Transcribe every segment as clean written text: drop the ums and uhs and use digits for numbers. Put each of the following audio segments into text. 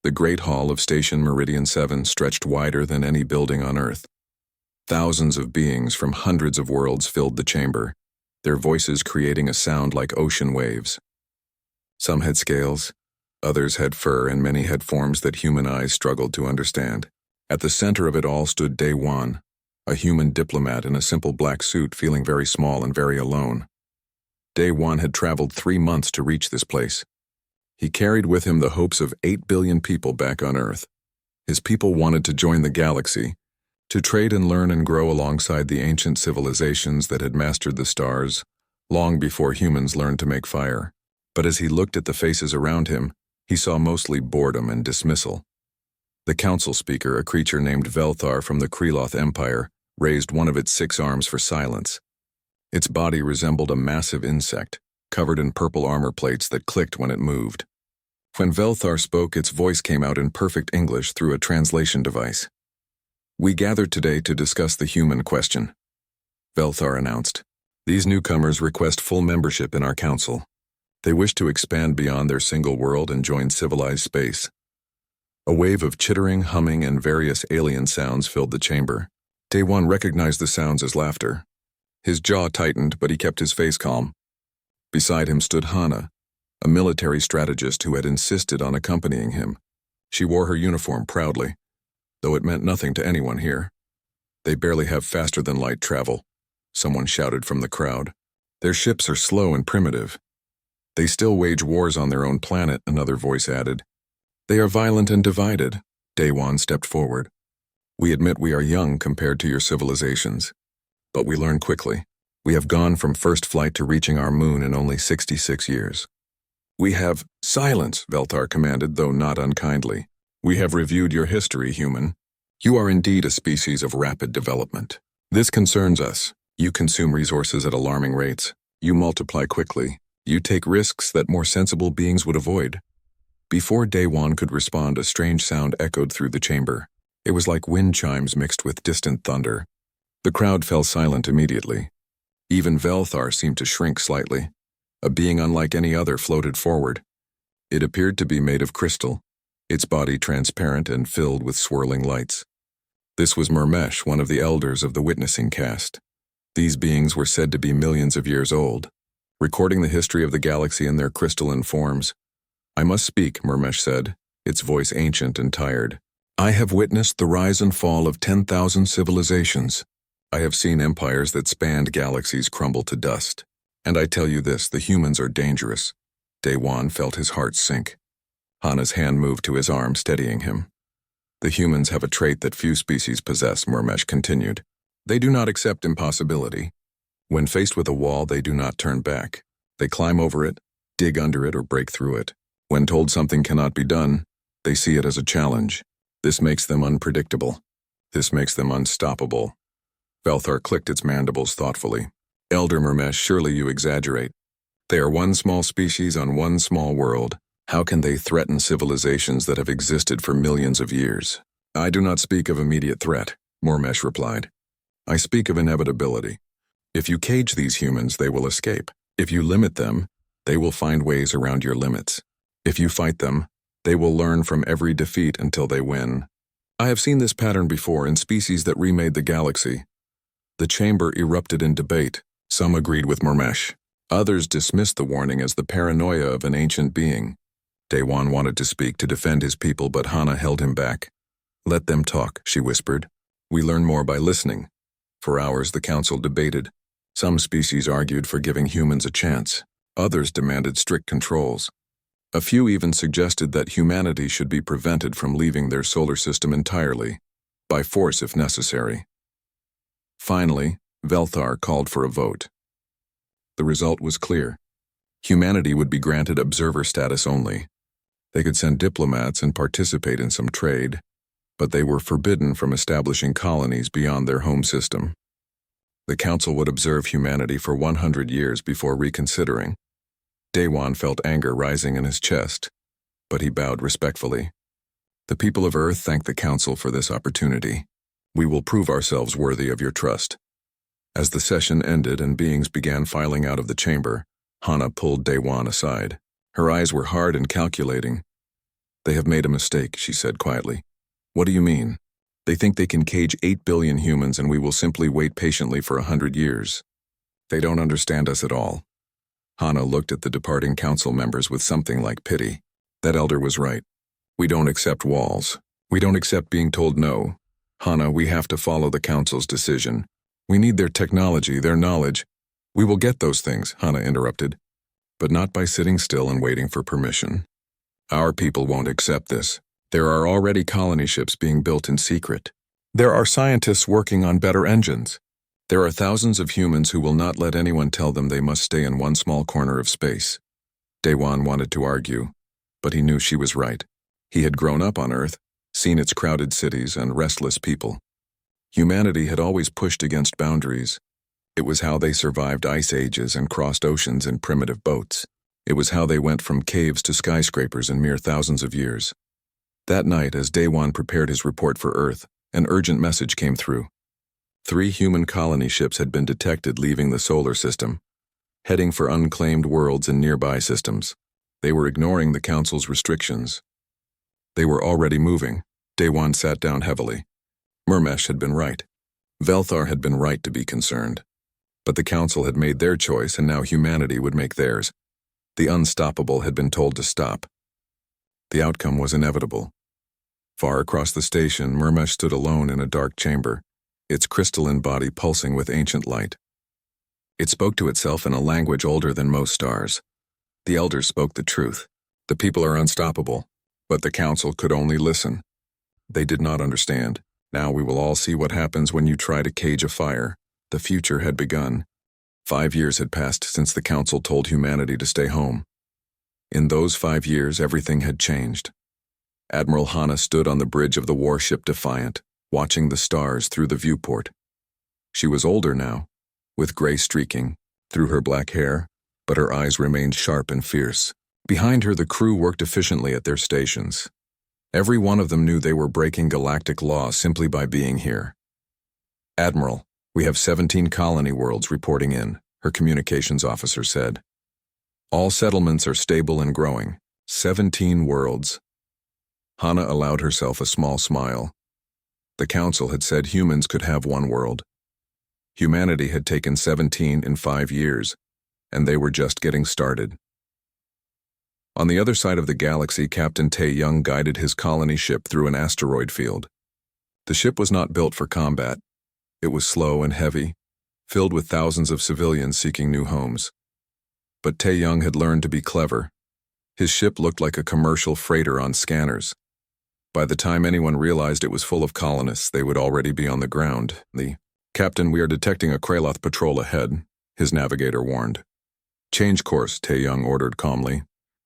The Great Hall of Station Meridian 7 stretched wider than any building on Earth. Thousands of beings from hundreds of worlds filled the chamber, their voices creating a sound like ocean waves. Some had scales, others had fur, and many had forms that human eyes struggled to understand. At the center of it all stood Day One, a human diplomat in a simple black suit, feeling very small and very alone. Day One had traveled 3 months to reach this place. He carried with him the hopes of 8 billion people back on Earth. His people wanted to join the galaxy, to trade and learn and grow alongside the ancient civilizations that had mastered the stars long before humans learned to make fire. But as he looked at the faces around him, he saw mostly boredom and dismissal. The council speaker, a creature named Velthar from the Kreloth Empire, raised one of its 6 arms for silence. Its body resembled a massive insect, covered in purple armor plates that clicked when it moved. When Velthar spoke, its voice came out in perfect English through a translation device. "We gathered today to discuss the human question," Velthar announced. "These newcomers request full membership in our council. They wish to expand beyond their single world and join civilized space." A wave of chittering, humming, and various alien sounds filled the chamber. Day One recognized the sounds as laughter. His jaw tightened, but he kept his face calm. Beside him stood Hana, a military strategist who had insisted on accompanying him. She wore her uniform proudly, though it meant nothing to anyone here. "They barely have faster-than-light travel," someone shouted from the crowd. "Their ships are slow and primitive. They still wage wars on their own planet," another voice added. "They are violent and divided." Day One stepped forward. "We admit we are young compared to your civilizations, but we learn quickly. We have gone from first flight to reaching our moon in only 66 years. We have—" "Silence," Velthar commanded, though not unkindly. "We have reviewed your history, human. You are indeed a species of rapid development. This concerns us. You consume resources at alarming rates. You multiply quickly. You take risks that more sensible beings would avoid." Before Day One could respond, a strange sound echoed through the chamber. It was like wind chimes mixed with distant thunder. The crowd fell silent immediately. Even Velthar seemed to shrink slightly. A being unlike any other floated forward. It appeared to be made of crystal, its body transparent and filled with swirling lights. This was Murmesh, one of the elders of the witnessing caste. These beings were said to be millions of years old, recording the history of the galaxy in their crystalline forms. "I must speak," Murmesh said, its voice ancient and tired. "I have witnessed the rise and fall of 10,000 civilizations. I have seen empires that spanned galaxies crumble to dust. And I tell you this, the humans are dangerous." Day One felt his heart sink. Hana's hand moved to his arm, steadying him. "The humans have a trait that few species possess," Murmesh continued. "They do not accept impossibility. When faced with a wall, they do not turn back. They climb over it, dig under it, or break through it. When told something cannot be done, they see it as a challenge. This makes them unpredictable. This makes them unstoppable." Velthar clicked its mandibles thoughtfully. "Elder Murmesh, surely you exaggerate. They are one small species on one small world. How can they threaten civilizations that have existed for millions of years?" "I do not speak of immediate threat," Murmesh replied. "I speak of inevitability. If you cage these humans, they will escape. If you limit them, they will find ways around your limits. If you fight them, they will learn from every defeat until they win. I have seen this pattern before in species that remade the galaxy." The chamber erupted in debate. Some agreed with Murmesh. Others dismissed the warning as the paranoia of an ancient being. Day One wanted to speak to defend his people, but Hana held him back. "Let them talk," she whispered. "We learn more by listening." For hours the council debated. Some species argued for giving humans a chance. Others demanded strict controls. A few even suggested that humanity should be prevented from leaving their solar system entirely, by force if necessary. Finally, Velthar called for a vote. The result was clear. Humanity would be granted observer status only. They could send diplomats and participate in some trade, but they were forbidden from establishing colonies beyond their home system. The council would observe humanity for 100 years before reconsidering. Day One felt anger rising in his chest, but he bowed respectfully. "The people of Earth thank the council for this opportunity. We will prove ourselves worthy of your trust." As the session ended and beings began filing out of the chamber, Hana pulled Day One aside. Her eyes were hard and calculating. They have made a mistake, she said quietly. What do you mean? They think they can cage 8 billion humans and we will simply wait patiently for 100 years. They don't understand us at all. Hana looked at the departing council members with something like pity. That elder was right. We don't accept walls. We don't accept being told no. Hana, we have to follow the council's decision. We need their technology, their knowledge. We will get those things, Hana interrupted, but not by sitting still and waiting for permission. Our people won't accept this. There are already colony ships being built in secret. There are scientists working on better engines. There are thousands of humans who will not let anyone tell them they must stay in one small corner of space. Daewon wanted to argue, but he knew she was right. He had grown up on Earth, seen its crowded cities and restless people. Humanity had always pushed against boundaries. It was how they survived ice ages and crossed oceans in primitive boats. It was how they went from caves to skyscrapers in mere thousands of years. That night, as Daewon prepared his report for Earth, an urgent message came through. 3 human colony ships had been detected leaving the solar system, heading for unclaimed worlds in nearby systems. They were ignoring the Council's restrictions. They were already moving. Daewon sat down heavily. Murmesh had been right. Velthar had been right to be concerned. But the Council had made their choice and now humanity would make theirs. The unstoppable had been told to stop. The outcome was inevitable. Far across the station, Murmesh stood alone in a dark chamber, its crystalline body pulsing with ancient light. It spoke to itself in a language older than most stars. The elders spoke the truth. The people are unstoppable, but the Council could only listen. They did not understand. Now we will all see what happens when you try to cage a fire. The future had begun. 5 years had passed since the Council told humanity to stay home. In those 5 years, everything had changed. Admiral Hana stood on the bridge of the warship Defiant, watching the stars through the viewport. She was older now, with gray streaking through her black hair, but her eyes remained sharp and fierce. Behind her, the crew worked efficiently at their stations. Every one of them knew they were breaking galactic law simply by being here. Admiral, we have 17 colony worlds reporting in, her communications officer said. All settlements are stable and growing. 17 worlds. Hana allowed herself a small smile. The Council had said humans could have one world. Humanity had taken 17 in 5 years, and they were just getting started. On the other side of the galaxy, Captain Tae-young guided his colony ship through an asteroid field. The ship was not built for combat. It was slow and heavy, filled with thousands of civilians seeking new homes. But Tae-young had learned to be clever. His ship looked like a commercial freighter on scanners. By the time anyone realized it was full of colonists, they would already be on the ground. Captain, we are detecting a Kraloth patrol ahead, his navigator warned. Change course, Tae-young ordered calmly.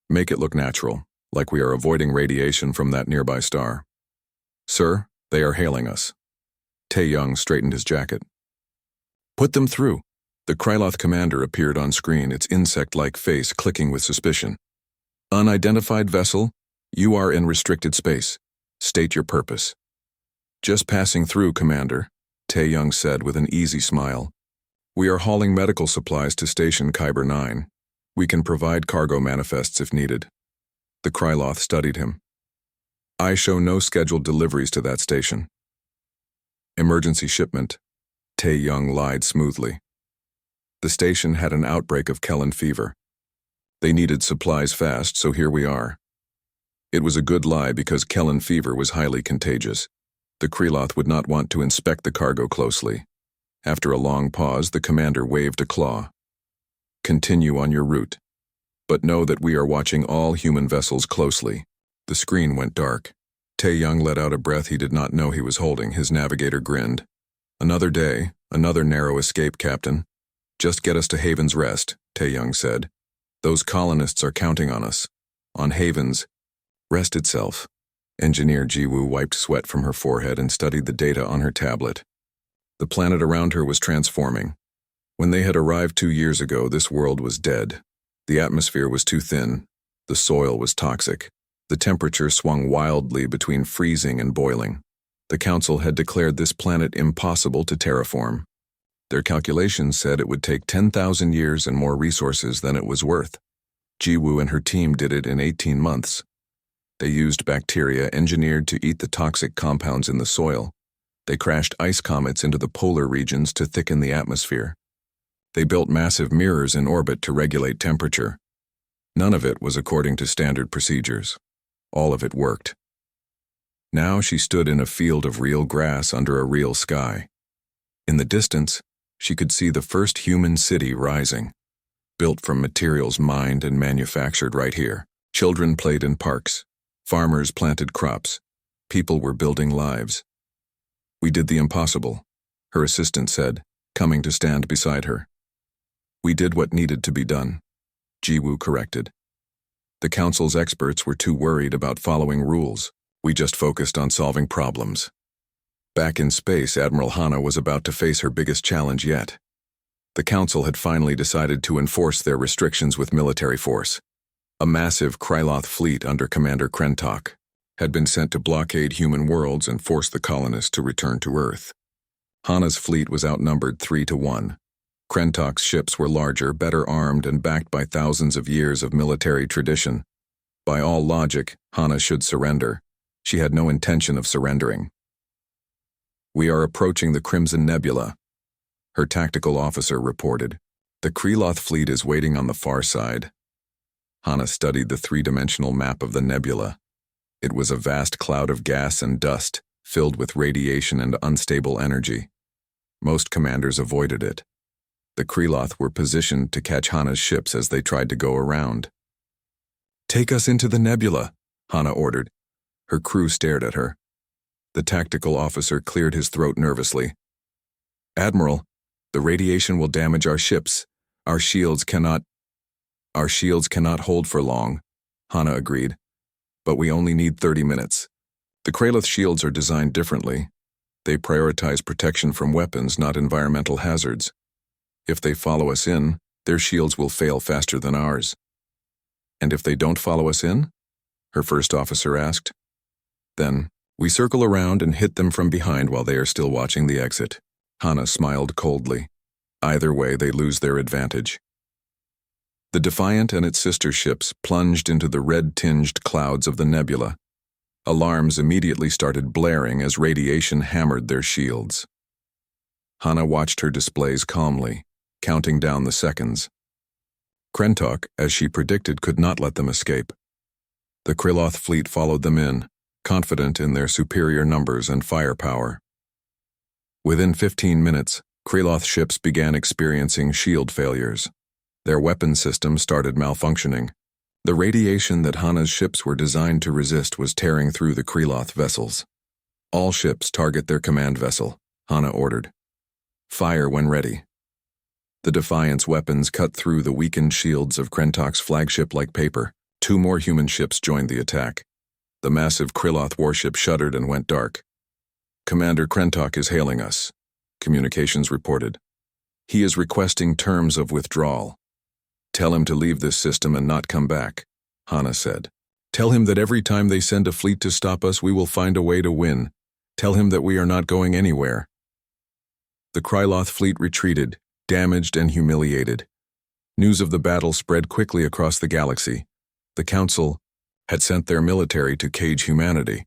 Make it look natural, like we are avoiding radiation from that nearby star. Sir, they are hailing us. Tae-young straightened his jacket. Put them through. The Kraloth commander appeared on screen, its insect-like face clicking with suspicion. Unidentified vessel, you are in restricted space. State your purpose. Just passing through, Commander, Tae-young said with an easy smile. We are hauling medical supplies to Station Kyber 9. We can provide cargo manifests if needed. The Kraloth studied him. I show no scheduled deliveries to that station. Emergency shipment, Tae-young lied smoothly. The station had an outbreak of Kellen fever. They needed supplies fast, so here we are. It was a good lie because Kellen fever was highly contagious. The Kraloth would not want to inspect the cargo closely. After a long pause, the commander waved a claw. Continue on your route. But know that we are watching all human vessels closely. The screen went dark. Tae-young let out a breath he did not know he was holding. His navigator grinned. Another day, another narrow escape, Captain. Just get us to Haven's Rest, Tae-young said. Those colonists are counting on us. On Haven's Rest itself. Engineer Jiwoo wiped sweat from her forehead and studied the data on her tablet. The planet around her was transforming. When they had arrived 2 years ago, this world was dead. The atmosphere was too thin. The soil was toxic. The temperature swung wildly between freezing and boiling. The Council had declared this planet impossible to terraform. Their calculations said it would take 10,000 years and more resources than it was worth. Jiwoo and her team did it in 18 months. They used bacteria engineered to eat the toxic compounds in the soil. They crashed ice comets into the polar regions to thicken the atmosphere. They built massive mirrors in orbit to regulate temperature. None of it was according to standard procedures. All of it worked. Now she stood in a field of real grass under a real sky. In the distance, she could see the first human city rising, built from materials mined and manufactured right here. Children played in parks. Farmers planted crops. People were building lives. "We did the impossible," her assistant said, coming to stand beside her. "We did what needed to be done," Jiwoo corrected. "The council's experts were too worried about following rules. We just focused on solving problems." Back in space, Admiral Hana was about to face her biggest challenge yet. The council had finally decided to enforce their restrictions with military force. A massive Kryloth fleet under Commander Krentok had been sent to blockade human worlds and force the colonists to return to Earth. Hana's fleet was outnumbered 3-1. Krentok's ships were larger, better armed, and backed by thousands of years of military tradition. By all logic, Hana should surrender. She had no intention of surrendering. "We are approaching the Crimson Nebula," her tactical officer reported. "The Kryloth fleet is waiting on the far side." Hana studied the three-dimensional map of the nebula. It was a vast cloud of gas and dust, filled with radiation and unstable energy. Most commanders avoided it. The Kryloth were positioned to catch Hana's ships as they tried to go around. "Take us into the nebula," Hana ordered. Her crew stared at her. The tactical officer cleared his throat nervously. "Admiral, the radiation will damage our ships. Our shields cannot hold for long," Hana agreed. "But we only need 30 minutes. The Kryloth shields are designed differently. They prioritize protection from weapons, not environmental hazards. If they follow us in, their shields will fail faster than ours." "And if they don't follow us in?" her first officer asked. "Then, we circle around and hit them from behind while they are still watching the exit." Hana smiled coldly. Either way, they lose their advantage. The Defiant and its sister ships plunged into the red-tinged clouds of the nebula. Alarms immediately started blaring as radiation hammered their shields. Hana watched her displays calmly, counting down the seconds. Krentok, as she predicted, could not let them escape. The Kryloth fleet followed them in, confident in their superior numbers and firepower. Within 15 minutes, Kryloth ships began experiencing shield failures. Their weapon systems started malfunctioning. The radiation that Hana's ships were designed to resist was tearing through the Kryloth vessels. "All ships target their command vessel," Hana ordered. "Fire when ready." The Defiant's weapons cut through the weakened shields of Krentok's flagship like paper. 2 more human ships joined the attack. The massive Kryloth warship shuddered and went dark. "Commander Krentok is hailing us," communications reported. "He is requesting terms of withdrawal." "Tell him to leave this system and not come back," Hana said. "Tell him that every time they send a fleet to stop us, we will find a way to win. Tell him that we are not going anywhere." The Kryloth fleet retreated, damaged and humiliated. News of the battle spread quickly across the galaxy. The Council had sent their military to cage humanity,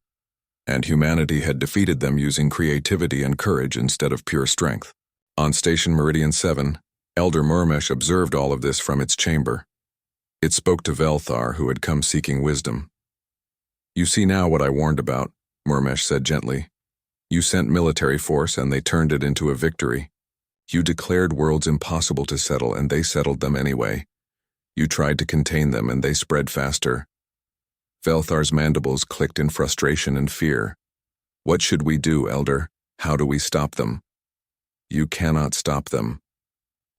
and humanity had defeated them using creativity and courage instead of pure strength. On Station Meridian 7, Elder Murmesh observed all of this from its chamber. It spoke to Velthar, who had come seeking wisdom. "You see now what I warned about," Murmesh said gently. "You sent military force and they turned it into a victory. You declared worlds impossible to settle and they settled them anyway. You tried to contain them and they spread faster." Velthar's mandibles clicked in frustration and fear. "What should we do, Elder? How do we stop them?" "You cannot stop them,"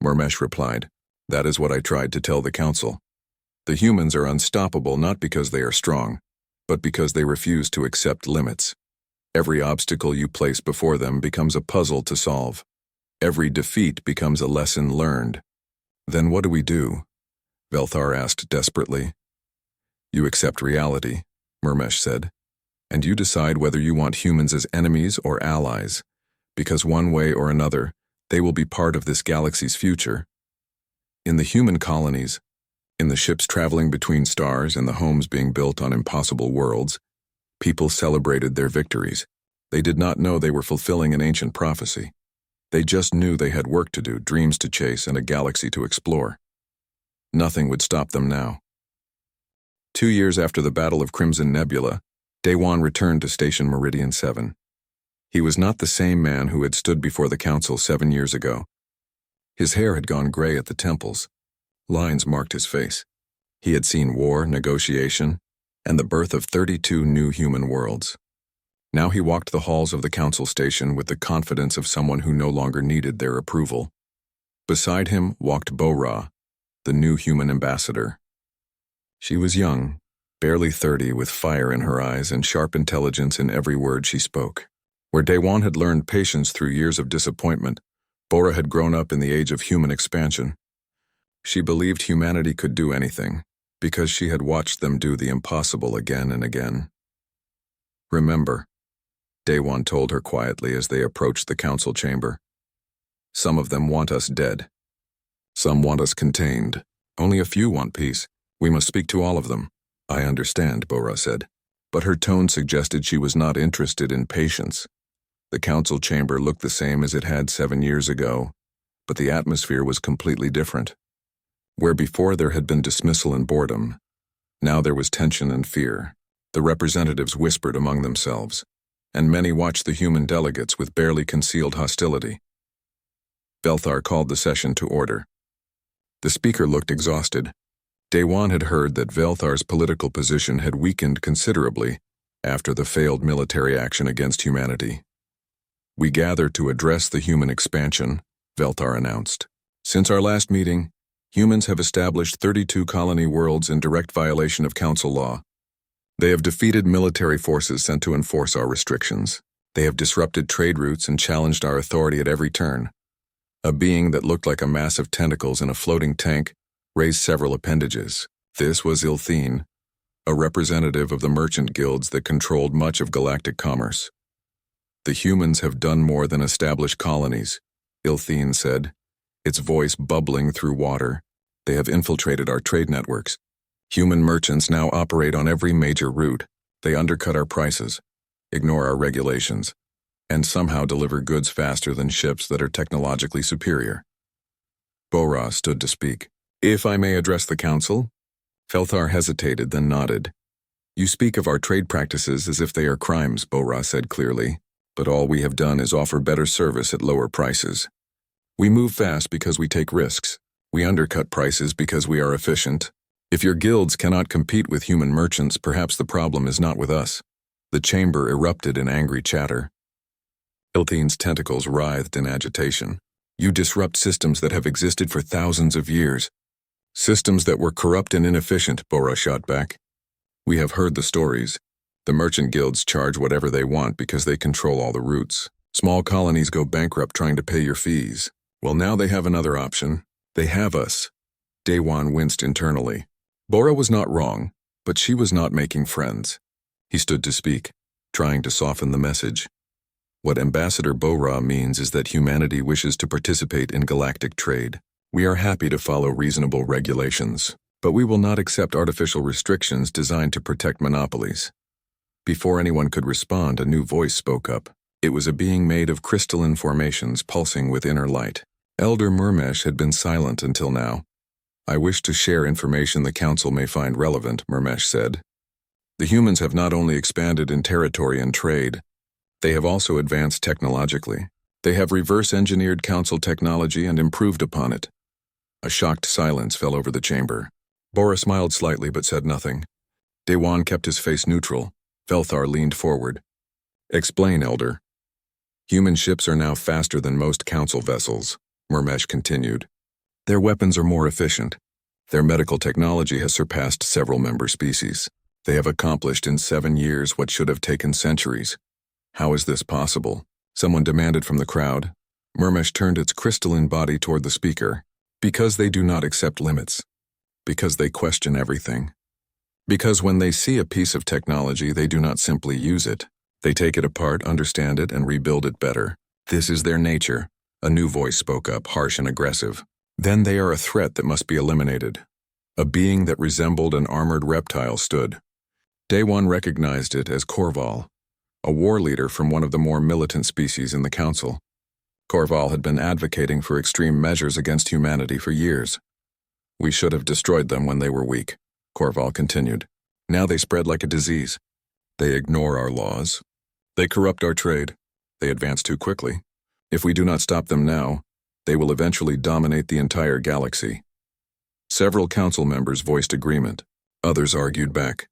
Murmesh replied. "That is what I tried to tell the Council. The humans are unstoppable not because they are strong, but because they refuse to accept limits. Every obstacle you place before them becomes a puzzle to solve. Every defeat becomes a lesson learned." "Then what do we do?" Velthar asked desperately. "You accept reality," Murmesh said, "and you decide whether you want humans as enemies or allies, because one way or another, they will be part of this galaxy's future. In the human colonies, In the ships traveling between stars and the homes being built on impossible worlds, people celebrated their victories. They did not know they were fulfilling an ancient prophecy. They just knew they had work to do, dreams to chase, and a galaxy to explore. Nothing would stop them now. 2 years after the Battle of Crimson Nebula, Daewon returned to Station Meridian 7. He was not the same man who had stood before the Council 7 years ago. His hair had gone gray at the temples. Lines marked his face. He had seen war, negotiation, and the birth of 32 new human worlds. Now he walked the halls of the Council Station with the confidence of someone who no longer needed their approval. Beside him walked Bo-Ra, the new human ambassador. She was young, barely 30, with fire in her eyes and sharp intelligence in every word she spoke. Where Daewon had learned patience through years of disappointment, Bo-Ra had grown up in the age of human expansion. She believed humanity could do anything, because she had watched them do the impossible again and again. "Remember," Daewon told her quietly as they approached the council chamber. "Some of them want us dead. Some want us contained. Only a few want peace. We must speak to all of them." "I understand," Bo-Ra said, but her tone suggested she was not interested in patience. The council chamber looked the same as it had 7 years ago, but the atmosphere was completely different. Where before there had been dismissal and boredom, now there was tension and fear. The representatives whispered among themselves, and many watched the human delegates with barely concealed hostility. Velthar called the session to order. The speaker looked exhausted. Daewon had heard that Velthar's political position had weakened considerably after the failed military action against humanity. "We gather to address the human expansion," Velthar announced. "Since our last meeting, humans have established 32 colony worlds in direct violation of council law. They have defeated military forces sent to enforce our restrictions. They have disrupted trade routes and challenged our authority at every turn." A being that looked like a mass of tentacles in a floating tank raised several appendages. This was Ilthene, a representative of the merchant guilds that controlled much of galactic commerce. "The humans have done more than establish colonies," Ilthene said, its voice bubbling through water. "They have infiltrated our trade networks. Human merchants now operate on every major route. They undercut our prices, ignore our regulations, and somehow deliver goods faster than ships that are technologically superior." Bo-Ra stood to speak. "If I may address the council?" Velthar hesitated, then nodded. "You speak of our trade practices as if they are crimes," Bo-Ra said clearly, "but all we have done is offer better service at lower prices. We move fast because we take risks. We undercut prices because we are efficient. If your guilds cannot compete with human merchants, perhaps the problem is not with us." The chamber erupted in angry chatter. Ilthene's tentacles writhed in agitation. "You disrupt systems that have existed for thousands of years. Systems that were corrupt and inefficient," Bo-Ra shot back. "We have heard the stories. The merchant guilds charge whatever they want because they control all the routes. Small colonies go bankrupt trying to pay your fees. Well, now they have another option. They have us." Daewon winced internally. Bo-Ra was not wrong, but she was not making friends. He stood to speak, trying to soften the message. "What Ambassador Bo-Ra means is that humanity wishes to participate in galactic trade. We are happy to follow reasonable regulations, but we will not accept artificial restrictions designed to protect monopolies." Before anyone could respond, a new voice spoke up. It was a being made of crystalline formations pulsing with inner light. Elder Murmesh had been silent until now. "I wish to share information the council may find relevant," Murmesh said. "The humans have not only expanded in territory and trade, they have also advanced technologically. They have reverse-engineered council technology and improved upon it." A shocked silence fell over the chamber. Bo-Ra smiled slightly but said nothing. Daewon kept his face neutral. Velthar leaned forward. "Explain, Elder." "Human ships are now faster than most council vessels," Murmesh continued. "Their weapons are more efficient. Their medical technology has surpassed several member species. They have accomplished in 7 years what should have taken centuries. How is this possible?" Someone demanded from the crowd. Murmesh turned its crystalline body toward the speaker. "Because they do not accept limits. Because they question everything. Because when they see a piece of technology, they do not simply use it. They take it apart, understand it, and rebuild it better. This is their nature." A new voice spoke up, harsh and aggressive. "Then they are a threat that must be eliminated. A being that resembled an armored reptile stood. Day One recognized it as Korval, a war leader from one of the more militant species in the Council. Korval had been advocating for extreme measures against humanity for years. We should have destroyed them when they were weak, Korval continued. Now they spread like a disease. They ignore our laws. They corrupt our trade. They advance too quickly. If we do not stop them now, they will eventually dominate the entire galaxy. Several council members voiced agreement. Others argued back.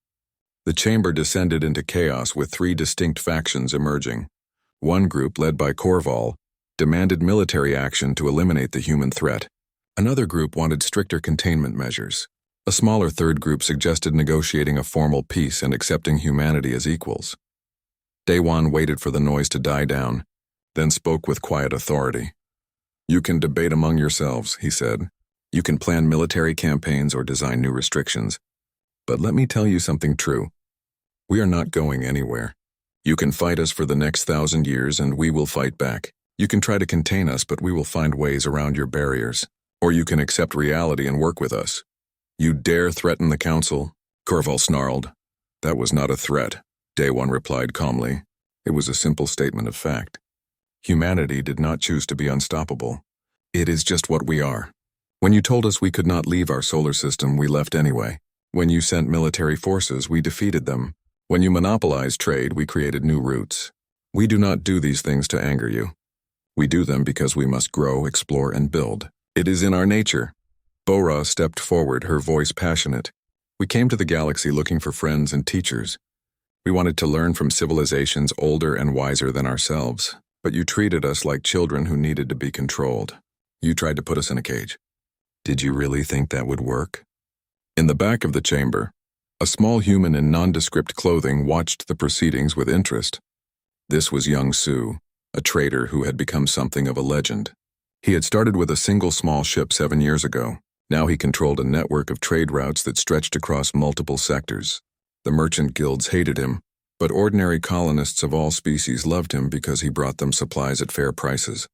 The chamber descended into chaos with three distinct factions emerging. One group, led by Korval, demanded military action to eliminate the human threat. Another group wanted stricter containment measures. A smaller third group suggested negotiating a formal peace and accepting humanity as equals. Day One waited for the noise to die down, then spoke with quiet authority. "You can debate among yourselves," he said. "You can plan military campaigns or design new restrictions. But let me tell you something true. We are not going anywhere. You can fight us for the next 1,000 years and we will fight back. You can try to contain us, but we will find ways around your barriers. Or you can accept reality and work with us. You dare threaten the Council?" Korval snarled. "That was not a threat," Day One replied calmly. "It was a simple statement of fact. Humanity did not choose to be unstoppable. It is just what we are. When you told us we could not leave our solar system, we left anyway. When you sent military forces, we defeated them. When you monopolized trade, we created new routes. We do not do these things to anger you. We do them because we must grow, explore, and build. It is in our nature." Bora stepped forward, her voice passionate. "We came to the galaxy looking for friends and teachers. We wanted to learn from civilizations older and wiser than ourselves, but you treated us like children who needed to be controlled. You tried to put us in a cage. Did you really think that would work?" In the back of the chamber, a small human in nondescript clothing watched the proceedings with interest. This was Young Su, a trader who had become something of a legend. He had started with a single small ship 7 years ago. Now he controlled a network of trade routes that stretched across multiple sectors. The merchant guilds hated him, but ordinary colonists of all species loved him because he brought them supplies at fair prices.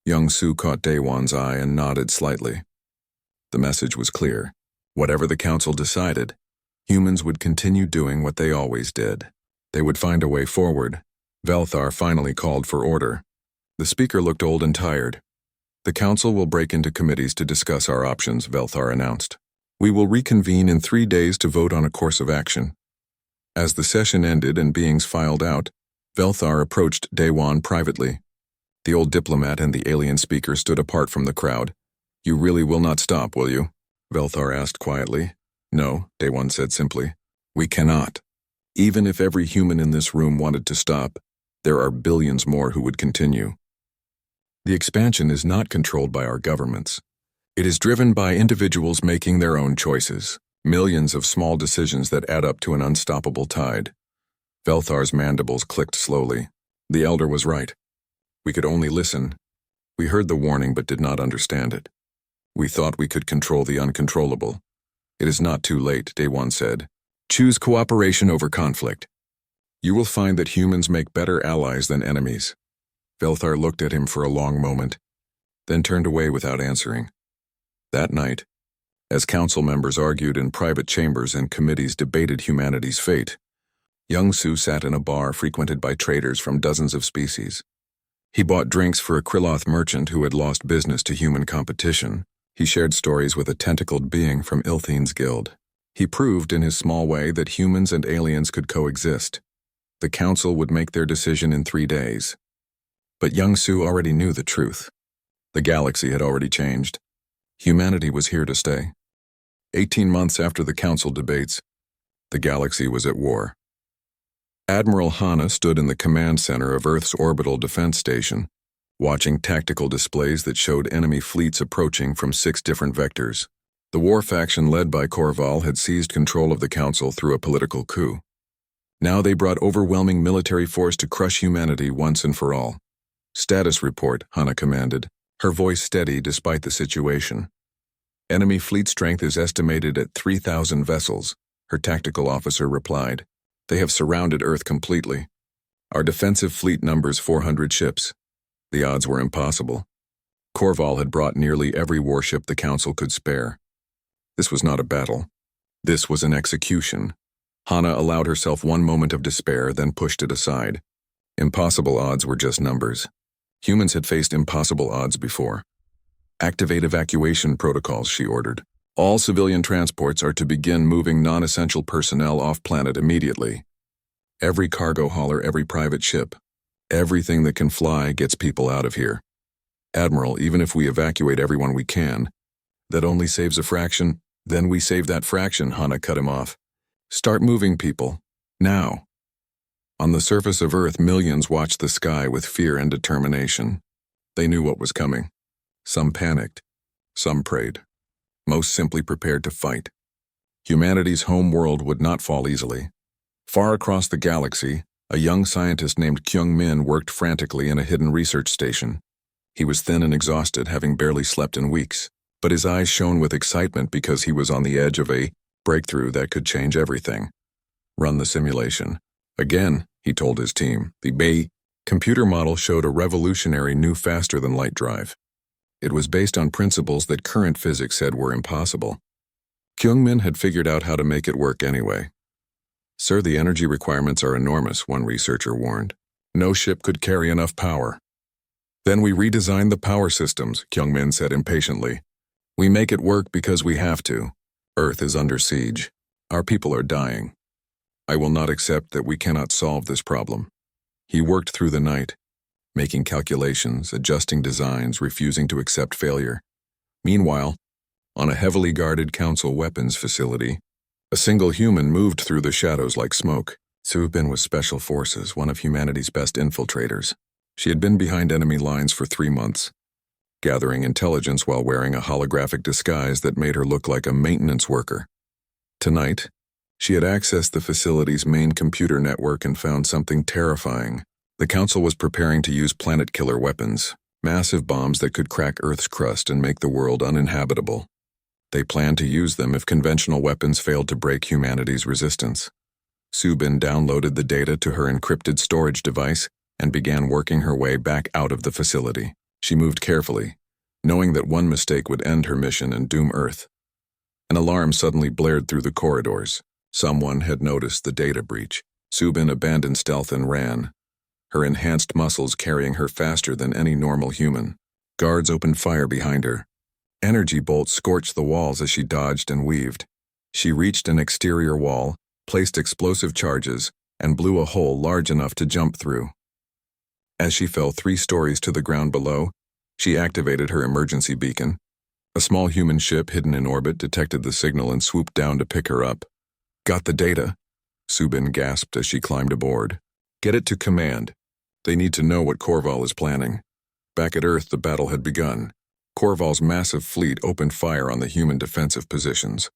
Young Su caught Day One's eye and nodded slightly. The message was clear. Whatever the Council decided, humans would continue doing what they always did. They would find a way forward. Velthar finally called for order. The speaker looked old and tired. "The Council will break into committees to discuss our options," Velthar announced. "We will reconvene in 3 days to vote on a course of action." As the session ended and beings filed out, Velthar approached Day One privately. The old diplomat and the alien speaker stood apart from the crowd. "You really will not stop, will you?" Velthar asked quietly. "No," Day One said simply. "We cannot. Even if every human in this room wanted to stop, there are billions more who would continue. The expansion is not controlled by our governments. It is driven by individuals making their own choices, millions of small decisions that add up to an unstoppable tide." Velthar's mandibles clicked slowly. The elder was right. We could only listen. We heard the warning but did not understand it. We thought we could control the uncontrollable. "It is not too late," Day One said. "Choose cooperation over conflict. You will find that humans make better allies than enemies." Velthar looked at him for a long moment, then turned away without answering. That night, as council members argued in private chambers and committees debated humanity's fate, Young Su sat in a bar frequented by traders from dozens of species. He bought drinks for a Kriloth merchant who had lost business to human competition. He shared stories with a tentacled being from Ilthine's guild. He proved in his small way that humans and aliens could coexist. The council would make their decision in 3 days. But Young Su already knew the truth. The galaxy had already changed. Humanity was here to stay. 18 months after the council debates, the galaxy was at war. Admiral Hana stood in the command center of Earth's orbital defense station, watching tactical displays that showed enemy fleets approaching from 6 different vectors. The war faction led by Korval had seized control of the council through a political coup. Now they brought overwhelming military force to crush humanity once and for all. "Status report," Hana commanded, her voice steady despite the situation. "Enemy fleet strength is estimated at 3,000 vessels," her tactical officer replied. "They have surrounded Earth completely. Our defensive fleet numbers 400 ships. The odds were impossible. Korval had brought nearly every warship the Council could spare. This was not a battle. This was an execution. Hana allowed herself one moment of despair, then pushed it aside. Impossible odds were just numbers. Humans had faced impossible odds before. Activate evacuation protocols, she ordered. All civilian transports are to begin moving non-essential personnel off-planet immediately. Every cargo hauler, every private ship, everything that can fly gets people out of here. Admiral, even if we evacuate everyone we can, that only saves a fraction. Then we save that fraction, Hana cut him off. Start moving people. Now. On the surface of Earth, millions watched the sky with fear and determination. They knew what was coming. Some panicked. Some prayed. Most simply prepared to fight. Humanity's home world would not fall easily. Far across the galaxy, a young scientist named Kyung Min worked frantically in a hidden research station. He was thin and exhausted, having barely slept in weeks, but his eyes shone with excitement because he was on the edge of a breakthrough that could change everything. Run the simulation. Again, he told his team, the Bay computer model showed a revolutionary new faster-than-light drive. It was based on principles that current physics said were impossible. Kyung-min had figured out how to make it work anyway. Sir, the energy requirements are enormous, one researcher warned. No ship could carry enough power. Then we redesigned the power systems, Kyung-min said impatiently. We make it work because we have to. Earth is under siege. Our people are dying. I will not accept that we cannot solve this problem. He worked through the night, making calculations, adjusting designs, refusing to accept failure. Meanwhile, on a heavily guarded Council weapons facility, a single human moved through the shadows like smoke. Su-bin was Special Forces, one of humanity's best infiltrators. She had been behind enemy lines for 3 months, gathering intelligence while wearing a holographic disguise that made her look like a maintenance worker. Tonight, she had accessed the facility's main computer network and found something terrifying. The Council was preparing to use planet-killer weapons, massive bombs that could crack Earth's crust and make the world uninhabitable. They planned to use them if conventional weapons failed to break humanity's resistance. Su-bin downloaded the data to her encrypted storage device and began working her way back out of the facility. She moved carefully, knowing that one mistake would end her mission and doom Earth. An alarm suddenly blared through the corridors. Someone had noticed the data breach. Su-bin abandoned stealth and ran, her enhanced muscles carrying her faster than any normal human. Guards opened fire behind her. Energy bolts scorched the walls as she dodged and weaved. She reached an exterior wall, placed explosive charges, and blew a hole large enough to jump through. As she fell 3 stories to the ground below, she activated her emergency beacon. A small human ship hidden in orbit detected the signal and swooped down to pick her up. Got the data, Su-bin gasped as she climbed aboard. Get it to command. They need to know what Korval is planning. Back at Earth, the battle had begun. Korval's massive fleet opened fire on the human defensive positions.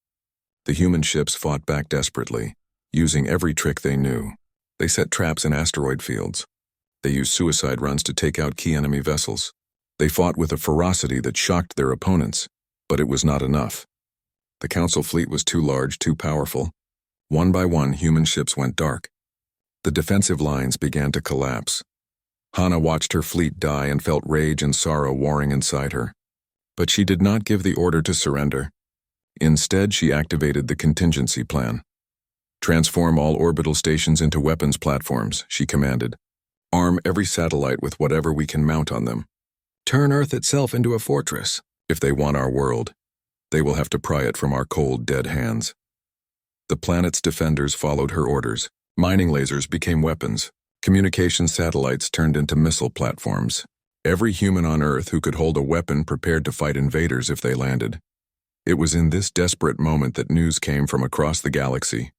The human ships fought back desperately, using every trick they knew. They set traps in asteroid fields. They used suicide runs to take out key enemy vessels. They fought with a ferocity that shocked their opponents, but it was not enough. The Council fleet was too large, too powerful. One by one, human ships went dark. The defensive lines began to collapse. Hana watched her fleet die and felt rage and sorrow warring inside her. But she did not give the order to surrender. Instead, she activated the contingency plan. Transform all orbital stations into weapons platforms, she commanded. Arm every satellite with whatever we can mount on them. Turn Earth itself into a fortress. If they want our world, they will have to pry it from our cold, dead hands. The planet's defenders followed her orders. Mining lasers became weapons. Communication satellites turned into missile platforms. Every human on Earth who could hold a weapon prepared to fight invaders if they landed. It was in this desperate moment that news came from across the galaxy.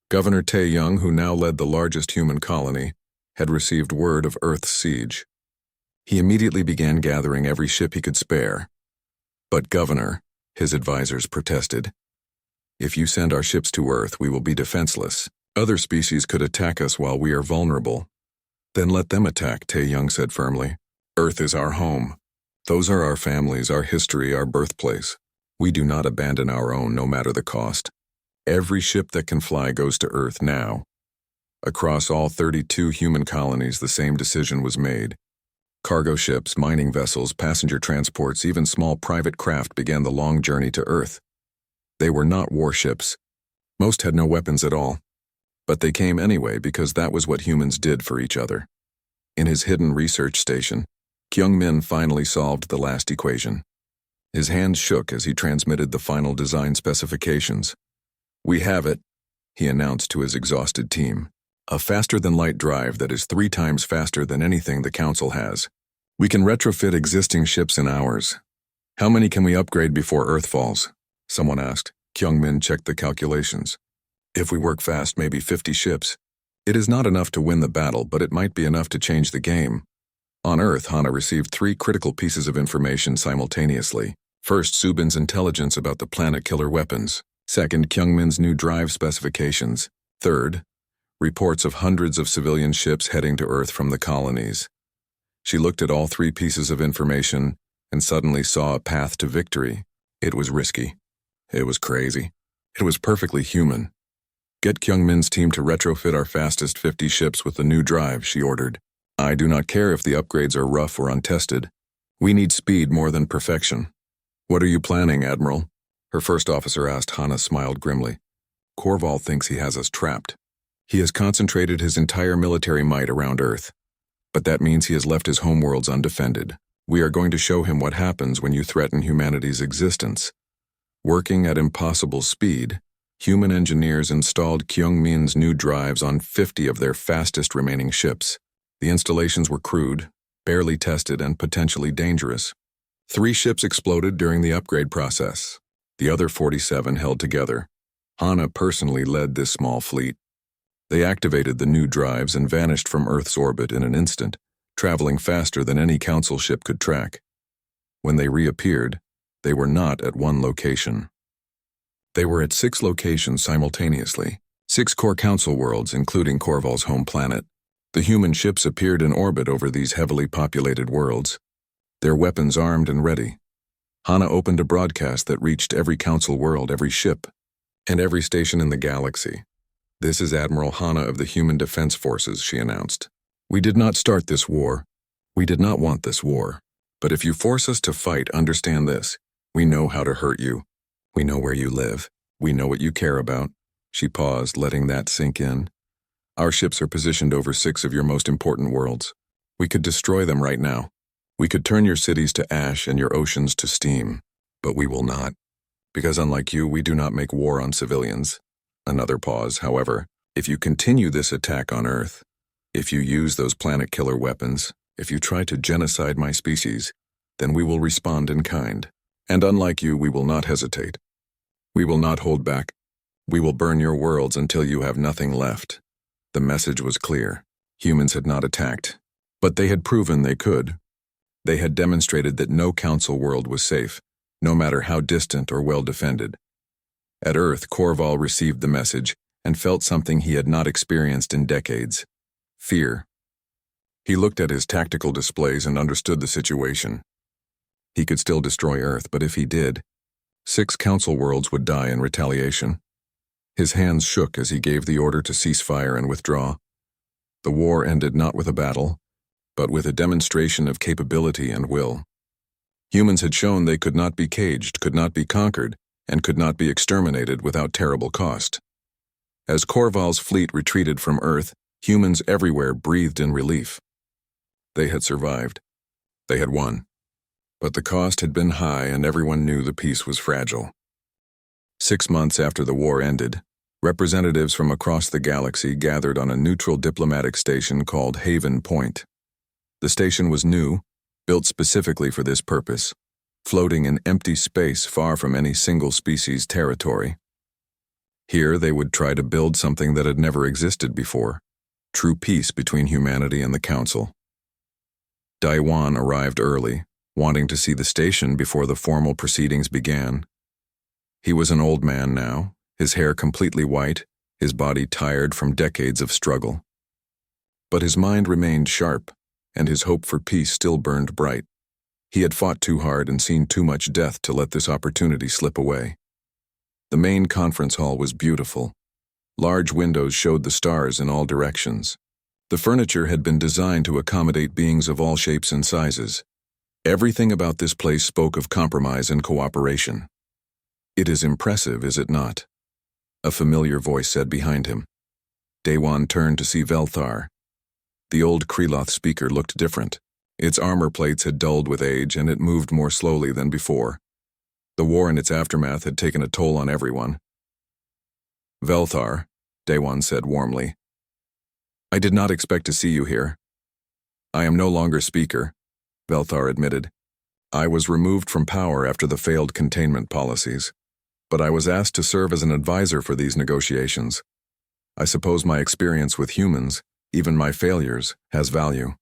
Governor Tae-young, who now led the largest human colony, had received word of Earth's siege. He immediately began gathering every ship he could spare. But Governor, his advisors protested, if you send our ships to Earth, we will be defenseless. Other species could attack us while we are vulnerable. Then let them attack, Tae-young said firmly. Earth is our home. Those are our families, our history, our birthplace. We do not abandon our own, no matter the cost. Every ship that can fly goes to Earth now. Across all 32 human colonies, the same decision was made. Cargo ships, mining vessels, passenger transports, even small private craft began the long journey to Earth. They were not warships. Most had no weapons at all. But they came anyway because that was what humans did for each other. In his hidden research station, Kyung-min finally solved the last equation. His hands shook as he transmitted the final design specifications. "We have it," he announced to his exhausted team. "A faster-than-light drive that is 3 times faster than anything the Council has. We can retrofit existing ships in hours. How many can we upgrade before Earth falls?" someone asked. Kyung-min checked the calculations. "If we work fast, maybe 50 ships. It is not enough to win the battle, but it might be enough to change the game." On Earth, Hana received 3 critical pieces of information simultaneously. First, Subin's intelligence about the planet-killer weapons. Second, Kyung-min's new drive specifications. Third, reports of hundreds of civilian ships heading to Earth from the colonies. She looked at all 3 pieces of information and suddenly saw a path to victory. It was risky. It was crazy. It was perfectly human. "Get Kyung-min's team to retrofit our fastest 50 ships with the new drive," she ordered. "I do not care if the upgrades are rough or untested. We need speed more than perfection." "What are you planning, Admiral?" her first officer asked. Hana smiled grimly. "Korval thinks he has us trapped. He has concentrated his entire military might around Earth. But that means he has left his homeworlds undefended. We are going to show him what happens when you threaten humanity's existence." Working at impossible speed, human engineers installed Kyung-min's new drives on 50 of their fastest remaining ships. The installations were crude, barely tested, and potentially dangerous. 3 ships exploded during the upgrade process. The other 47 held together. Hana personally led this small fleet. They activated the new drives and vanished from Earth's orbit in an instant, traveling faster than any Council ship could track. When they reappeared, they were not at one location. They were at 6 locations simultaneously, 6 core Council worlds, including Korval's home planet. The human ships appeared in orbit over these heavily populated worlds, their weapons armed and ready. Hana opened a broadcast that reached every Council world, every ship, and every station in the galaxy. "This is Admiral Hana of the Human Defense Forces," she announced. "We did not start this war. We did not want this war. But if you force us to fight, understand this. We know how to hurt you. We know where you live. We know what you care about." She paused, letting that sink in. "Our ships are positioned over 6 of your most important worlds. We could destroy them right now. We could turn your cities to ash and your oceans to steam. But we will not. Because unlike you, we do not make war on civilians." Another pause, however. "If you continue this attack on Earth, if you use those planet-killer weapons, if you try to genocide my species, then we will respond in kind. And unlike you, we will not hesitate. We will not hold back. We will burn your worlds until you have nothing left." The message was clear. Humans had not attacked, but they had proven they could. They had demonstrated that no Council world was safe, no matter how distant or well defended. At Earth, Korval received the message and felt something he had not experienced in decades: fear. He looked at his tactical displays and understood the situation. He could still destroy Earth, but if he did, 6 Council worlds would die in retaliation. His hands shook as he gave the order to cease fire and withdraw. The war ended not with a battle, but with a demonstration of capability and will. Humans had shown they could not be caged, could not be conquered, and could not be exterminated without terrible cost. As Korval's fleet retreated from Earth, humans everywhere breathed in relief. They had survived. They had won. But the cost had been high, and everyone knew the peace was fragile. 6 months after the war ended, representatives from across the galaxy gathered on a neutral diplomatic station called Haven Point. The station was new, built specifically for this purpose, floating in empty space far from any single species' territory. Here they would try to build something that had never existed before: true peace between humanity and the Council. Daiwan arrived early, wanting to see the station before the formal proceedings began. He was an old man now, his hair completely white, his body tired from decades of struggle. But his mind remained sharp, and his hope for peace still burned bright. He had fought too hard and seen too much death to let this opportunity slip away. The main conference hall was beautiful. Large windows showed the stars in all directions. The furniture had been designed to accommodate beings of all shapes and sizes. Everything about this place spoke of compromise and cooperation. It is impressive, is it not? A familiar voice said behind him. Daewon turned to see Velthar. The old Kreloth speaker looked different. Its armor plates had dulled with age, and it moved more slowly than before. The war and its aftermath had taken a toll on everyone. Velthar, Daewon said warmly. I did not expect to see you here. I am no longer speaker, Velthar admitted. I was removed from power after the failed containment policies, but I was asked to serve as an advisor for these negotiations. I suppose my experience with humans, even my failures, has value.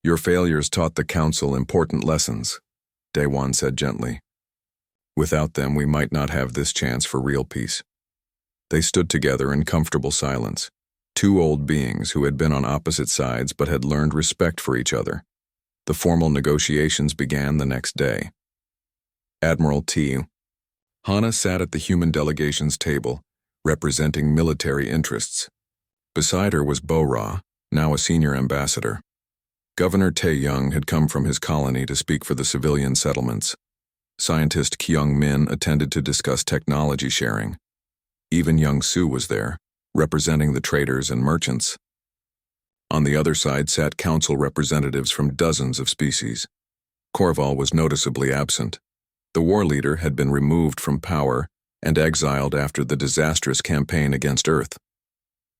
Your failures taught the Council important lessons, Daewon said gently. Without them, we might not have this chance for real peace. They stood together in comfortable silence, two old beings who had been on opposite sides but had learned respect for each other. The formal negotiations began the next day. Admiral T. Hana sat at the human delegation's table, representing military interests. Beside her was Bo-Ra, now a senior ambassador. Governor Tae-Young had come from his colony to speak for the civilian settlements. Scientist Kyung-min attended to discuss technology sharing. Even Young-Soo was there, representing the traders and merchants. On the other side sat council representatives from dozens of species. Korval was noticeably absent. The war leader had been removed from power and exiled after the disastrous campaign against Earth.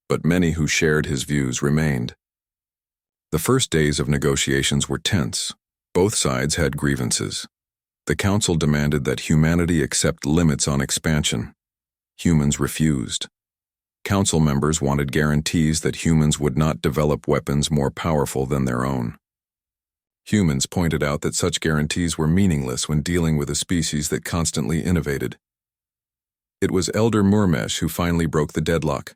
But many who shared his views remained. The first days of negotiations were tense. Both sides had grievances. The council demanded that humanity accept limits on expansion. Humans refused. Council members wanted guarantees that humans would not develop weapons more powerful than their own. Humans pointed out that such guarantees were meaningless when dealing with a species that constantly innovated. It was Elder Murmesh who finally broke the deadlock.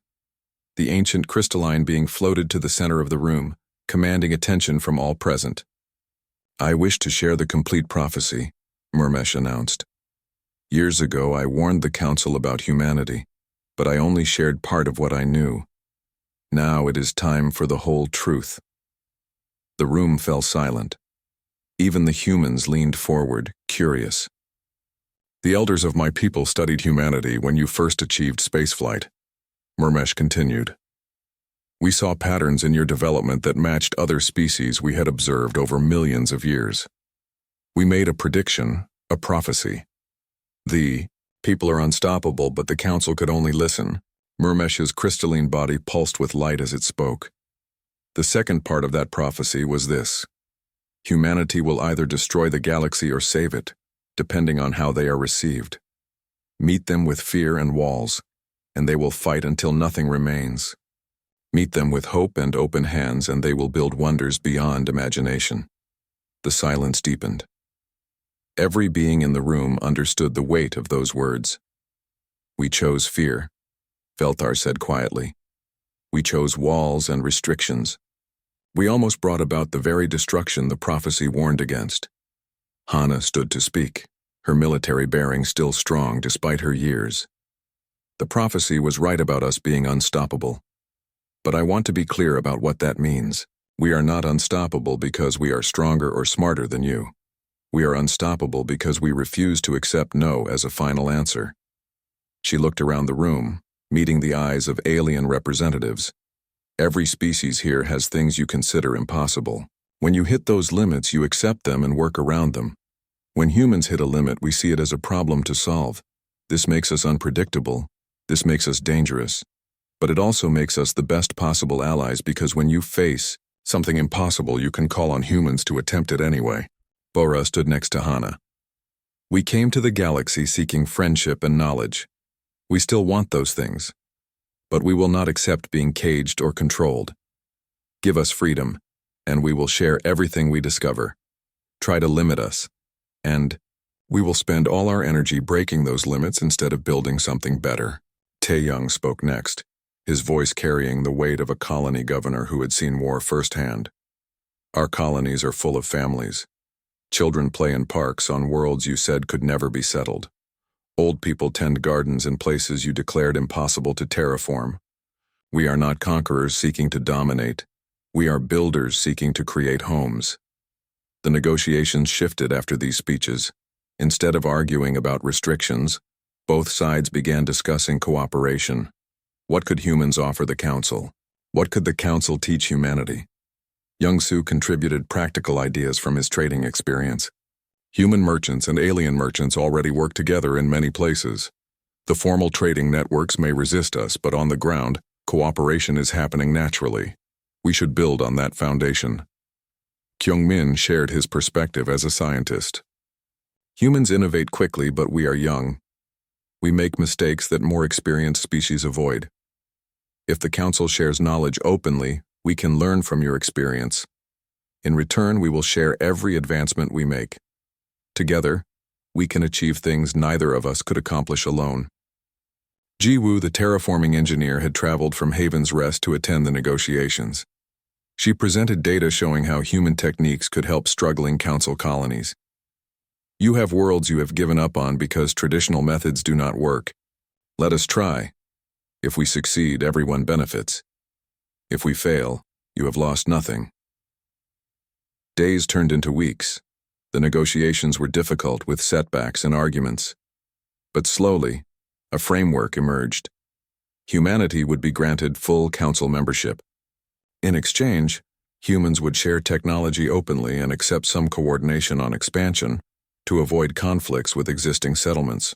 The ancient crystalline being floated to the center of the room, commanding attention from all present. I wish to share the complete prophecy, Murmesh announced. Years ago, I warned the council about humanity, but I only shared part of what I knew. Now it is time for the whole truth. The room fell silent. Even the humans leaned forward, curious. The elders of my people studied humanity when you first achieved spaceflight, Murmesh continued. We saw patterns in your development that matched other species we had observed over millions of years. We made a prediction, a prophecy. The people are unstoppable, but the council could only listen. Murmesh's crystalline body pulsed with light as it spoke. The second part of that prophecy was this. Humanity will either destroy the galaxy or save it, depending on how they are received. Meet them with fear and walls, and they will fight until nothing remains. Meet them with hope and open hands, and they will build wonders beyond imagination. The silence deepened. Every being in the room understood the weight of those words. We chose fear, Velthar said quietly. We chose walls and restrictions. We almost brought about the very destruction the prophecy warned against. Hana stood to speak, her military bearing still strong despite her years. The prophecy was right about us being unstoppable. But I want to be clear about what that means. We are not unstoppable because we are stronger or smarter than you. We are unstoppable because we refuse to accept no as a final answer. She looked around the room, meeting the eyes of alien representatives. Every species here has things you consider impossible. When you hit those limits, you accept them and work around them. When humans hit a limit, we see it as a problem to solve. This makes us unpredictable. This makes us dangerous. But it also makes us the best possible allies because when you face something impossible, you can call on humans to attempt it anyway. Bo-Ra stood next to Hana. We came to the galaxy seeking friendship and knowledge. We still want those things. But we will not accept being caged or controlled. Give us freedom, and we will share everything we discover. Try to limit us, and we will spend all our energy breaking those limits instead of building something better. Tae-Young spoke next, his voice carrying the weight of a colony governor who had seen war firsthand. Our colonies are full of families. Children play in parks on worlds you said could never be settled. Old people tend gardens in places you declared impossible to terraform. We are not conquerors seeking to dominate. We are builders seeking to create homes. The negotiations shifted after these speeches. Instead of arguing about restrictions, both sides began discussing cooperation. What could humans offer the Council? What could the Council teach humanity? Young-Soo contributed practical ideas from his trading experience. Human merchants and alien merchants already work together in many places. The formal trading networks may resist us, but on the ground, cooperation is happening naturally. We should build on that foundation. Kyung-min shared his perspective as a scientist. Humans innovate quickly, but we are young. We make mistakes that more experienced species avoid. If the Council shares knowledge openly, we can learn from your experience. In return, we will share every advancement we make. Together, we can achieve things neither of us could accomplish alone. Ji-woo, the terraforming engineer, had traveled from Haven's Rest to attend the negotiations. She presented data showing how human techniques could help struggling Council colonies. You have worlds you have given up on because traditional methods do not work. Let us try. If we succeed, everyone benefits. If we fail, you have lost nothing. Days turned into weeks. The negotiations were difficult with setbacks and arguments. But slowly, a framework emerged. Humanity would be granted full Council membership. In exchange, humans would share technology openly and accept some coordination on expansion to avoid conflicts with existing settlements.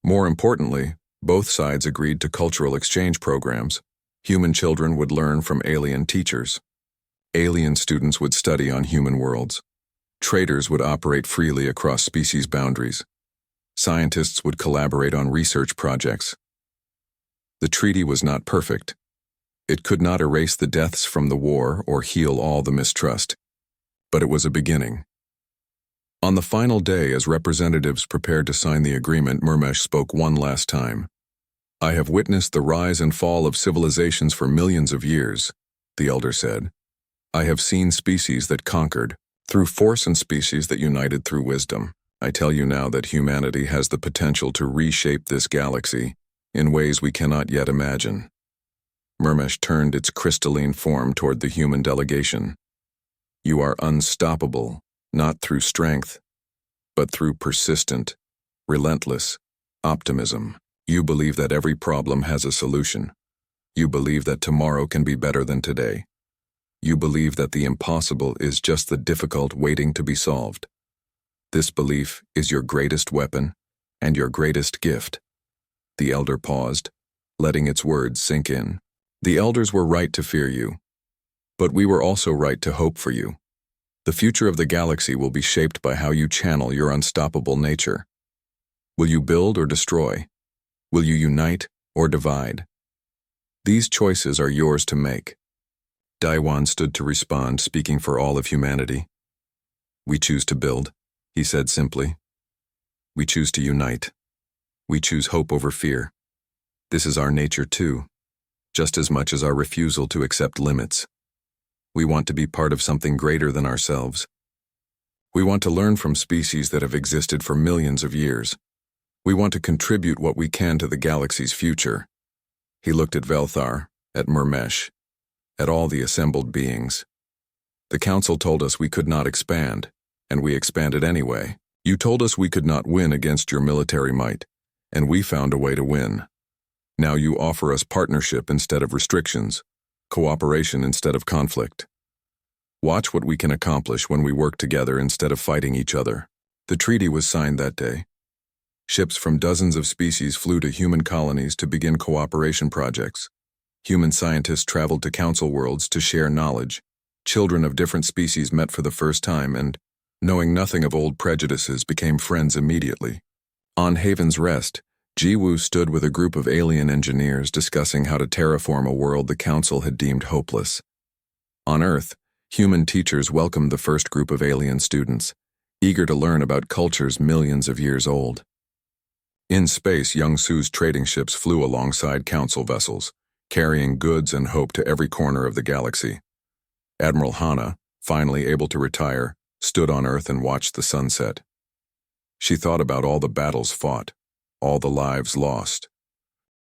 More importantly, both sides agreed to cultural exchange programs. Human children would learn from alien teachers. Alien students would study on human worlds. Traders would operate freely across species boundaries. Scientists would collaborate on research projects. The treaty was not perfect. It could not erase the deaths from the war or heal all the mistrust. But it was a beginning. On the final day, as representatives prepared to sign the agreement, Murmesh spoke one last time. I have witnessed the rise and fall of civilizations for millions of years, the elder said. I have seen species that conquered through force and species that united through wisdom. I tell you now that humanity has the potential to reshape this galaxy in ways we cannot yet imagine. Murmesh turned its crystalline form toward the human delegation. You are unstoppable, not through strength, but through persistent, relentless optimism. You believe that every problem has a solution. You believe that tomorrow can be better than today. You believe that the impossible is just the difficult waiting to be solved. This belief is your greatest weapon and your greatest gift. The elder paused, letting its words sink in. The elders were right to fear you, but we were also right to hope for you. The future of the galaxy will be shaped by how you channel your unstoppable nature. Will you build or destroy? Will you unite or divide? These choices are yours to make. Daiwan stood to respond, speaking for all of humanity. We choose to build, he said simply. We choose to unite. We choose hope over fear. This is our nature too, just as much as our refusal to accept limits. We want to be part of something greater than ourselves. We want to learn from species that have existed for millions of years. We want to contribute what we can to the galaxy's future. He looked at Velthar, at Murmesh, at all the assembled beings. The Council told us we could not expand, and we expanded anyway. You told us we could not win against your military might, and we found a way to win. Now you offer us partnership instead of restrictions, cooperation instead of conflict. Watch what we can accomplish when we work together instead of fighting each other. The treaty was signed that day. Ships from dozens of species flew to human colonies to begin cooperation projects. Human scientists traveled to Council worlds to share knowledge. Children of different species met for the first time and, knowing nothing of old prejudices, became friends immediately. On Haven's Rest, Ji-woo stood with a group of alien engineers discussing how to terraform a world the Council had deemed hopeless. On Earth, human teachers welcomed the first group of alien students, eager to learn about cultures millions of years old. In space, Young-Soo's trading ships flew alongside Council vessels, carrying goods and hope to every corner of the galaxy. Admiral Hana, finally able to retire, stood on Earth and watched the sunset. She thought about all the battles fought, all the lives lost,